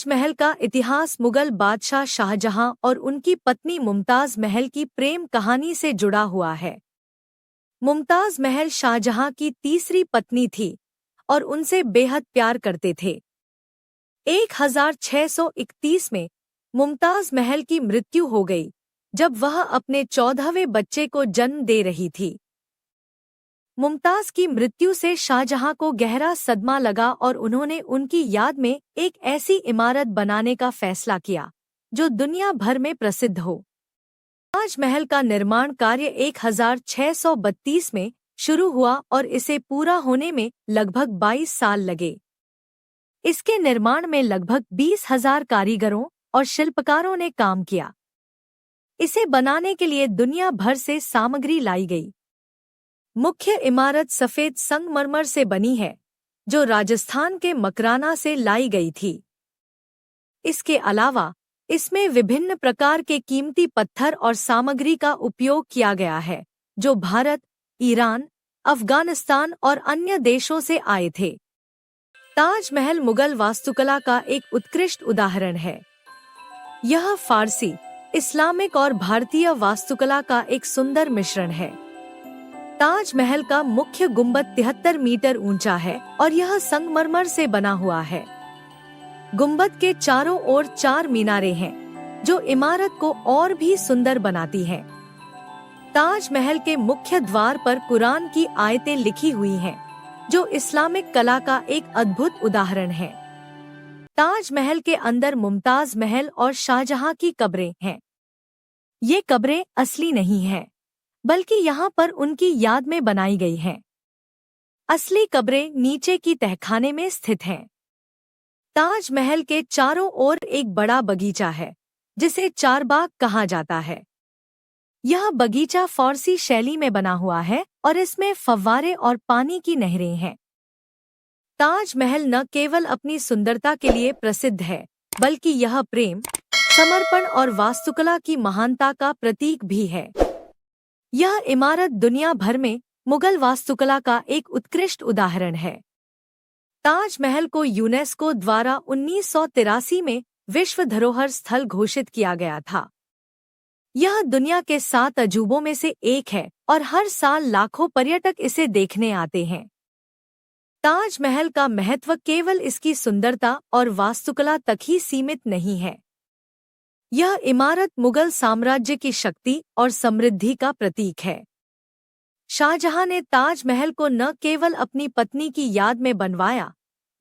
ताजमहल का इतिहास मुगल बादशाह शाहजहां और उनकी पत्नी मुमताज महल की प्रेम कहानी से जुड़ा हुआ है। मुमताज महल शाहजहां की तीसरी पत्नी थी और उनसे बेहद प्यार करते थे। 1631 में मुमताज महल की मृत्यु हो गई जब वह अपने 14वें बच्चे को जन्म दे रही थी। मुमताज की मृत्यु से शाहजहां को गहरा सदमा लगा और उन्होंने उनकी याद में एक ऐसी इमारत बनाने का फैसला किया जो दुनिया भर में प्रसिद्ध हो। ताजमहल का निर्माण कार्य 1632 में शुरू हुआ और इसे पूरा होने में लगभग 22 साल लगे। इसके निर्माण में लगभग 20,000 कारीगरों और शिल्पकारों ने काम किया। इसे बनाने के लिए दुनिया भर से सामग्री लाई गई। मुख्य इमारत सफेद संगमरमर से बनी है, जो राजस्थान के मकराना से लाई गई थी। इसके अलावा इसमें विभिन्न प्रकार के कीमती पत्थर और सामग्री का उपयोग किया गया है, जो भारत, ईरान, अफगानिस्तान और अन्य देशों से आए थे। ताजमहल मुगल वास्तुकला का एक उत्कृष्ट उदाहरण है। यह फारसी, इस्लामिक और भारतीय वास्तुकला का एक सुंदर मिश्रण है। ताजमहल का मुख्य गुंबद 73 मीटर ऊंचा है और यह संगमरमर से बना हुआ है। गुंबद के चारों ओर 4 मीनारें हैं, जो इमारत को और भी सुंदर बनाती हैं। ताजमहल के मुख्य द्वार पर कुरान की आयतें लिखी हुई हैं, जो इस्लामिक कला का एक अद्भुत उदाहरण है। ताजमहल के अंदर मुमताज महल और शाहजहां की कब्रें हैं। ये कब्रें असली नहीं हैं, बल्कि यहाँ पर उनकी याद में बनाई गई हैं। असली कब्रें नीचे की तहखाने में स्थित हैं। ताजमहल के चारों ओर एक बड़ा बगीचा है, जिसे चारबाग कहा जाता है। यह बगीचा फारसी शैली में बना हुआ है और इसमें फव्वारे और पानी की नहरें हैं। ताजमहल न केवल अपनी सुंदरता के लिए प्रसिद्ध है, बल्कि यह प्रेम, समर्पण और वास्तुकला की महानता का प्रतीक भी है। यह इमारत दुनिया भर में मुगल वास्तुकला का एक उत्कृष्ट उदाहरण है। ताजमहल को यूनेस्को द्वारा 1983 में विश्व धरोहर स्थल घोषित किया गया था। यह दुनिया के 7 अजूबों में से एक है और हर साल लाखों पर्यटक इसे देखने आते हैं। ताजमहल का महत्व केवल इसकी सुंदरता और वास्तुकला तक ही सीमित नहीं है। यह इमारत मुगल साम्राज्य की शक्ति और समृद्धि का प्रतीक है। शाहजहां ने ताजमहल को न केवल अपनी पत्नी की याद में बनवाया,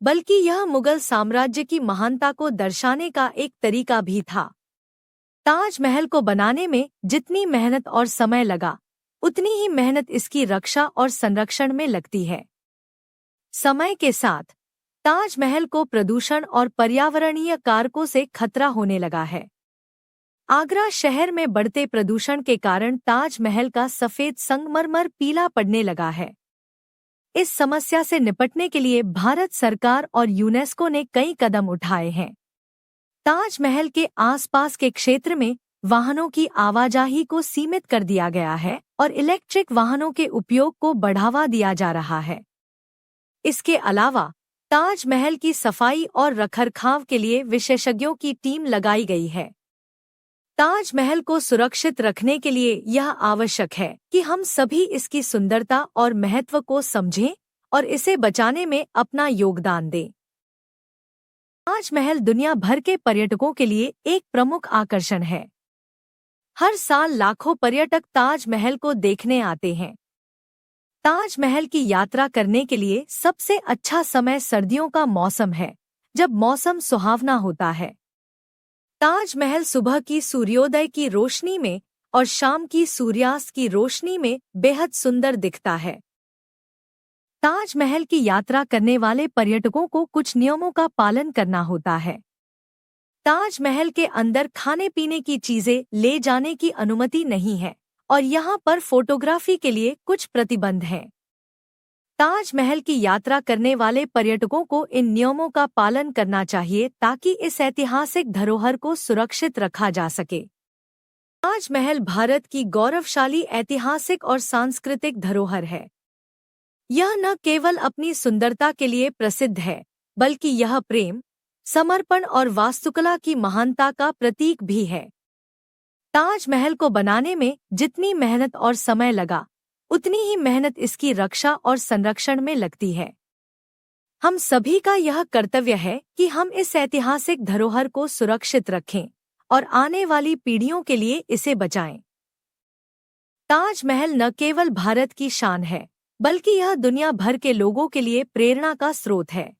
बल्कि यह मुगल साम्राज्य की महानता को दर्शाने का एक तरीका भी था। ताजमहल को बनाने में जितनी मेहनत और समय लगा, उतनी ही मेहनत इसकी रक्षा और संरक्षण में लगती है। समय के साथ ताजमहल को प्रदूषण और पर्यावरणीय कारकों से खतरा होने लगा है। आगरा शहर में बढ़ते प्रदूषण के कारण ताजमहल का सफेद संगमरमर पीला पड़ने लगा है। इस समस्या से निपटने के लिए भारत सरकार और यूनेस्को ने कई कदम उठाए हैं। ताजमहल के आसपास के क्षेत्र में वाहनों की आवाजाही को सीमित कर दिया गया है और इलेक्ट्रिक वाहनों के उपयोग को बढ़ावा दिया जा रहा है। इसके अलावा ताजमहल की सफाई और रखरखाव के लिए विशेषज्ञों की टीम लगाई गई है। ताजमहल को सुरक्षित रखने के लिए यह आवश्यक है कि हम सभी इसकी सुंदरता और महत्व को समझें और इसे बचाने में अपना योगदान दें। ताजमहल दुनिया भर के पर्यटकों के लिए एक प्रमुख आकर्षण है। हर साल लाखों पर्यटक ताजमहल को देखने आते हैं। ताजमहल की यात्रा करने के लिए सबसे अच्छा समय सर्दियों का मौसम है, जब मौसम सुहावना होता है। ताजमहल सुबह की सूर्योदय की रोशनी में और शाम की सूर्यास्त की रोशनी में बेहद सुंदर दिखता है। ताजमहल की यात्रा करने वाले पर्यटकों को कुछ नियमों का पालन करना होता है। ताजमहल के अंदर खाने पीने की चीजें ले जाने की अनुमति नहीं है और यहाँ पर फोटोग्राफी के लिए कुछ प्रतिबंध हैं। ताजमहल की यात्रा करने वाले पर्यटकों को इन नियमों का पालन करना चाहिए ताकि इस ऐतिहासिक धरोहर को सुरक्षित रखा जा सके। ताजमहल भारत की गौरवशाली ऐतिहासिक और सांस्कृतिक धरोहर है। यह न केवल अपनी सुंदरता के लिए प्रसिद्ध है, बल्कि यह प्रेम, समर्पण और वास्तुकला की महानता का प्रतीक भी है। ताजमहल को बनाने में जितनी मेहनत और समय लगा, उतनी ही मेहनत इसकी रक्षा और संरक्षण में लगती है। हम सभी का यह कर्तव्य है कि हम इस ऐतिहासिक धरोहर को सुरक्षित रखें और आने वाली पीढ़ियों के लिए इसे बचाएं। ताजमहल न केवल भारत की शान है, बल्कि यह दुनिया भर के लोगों के लिए प्रेरणा का स्रोत है।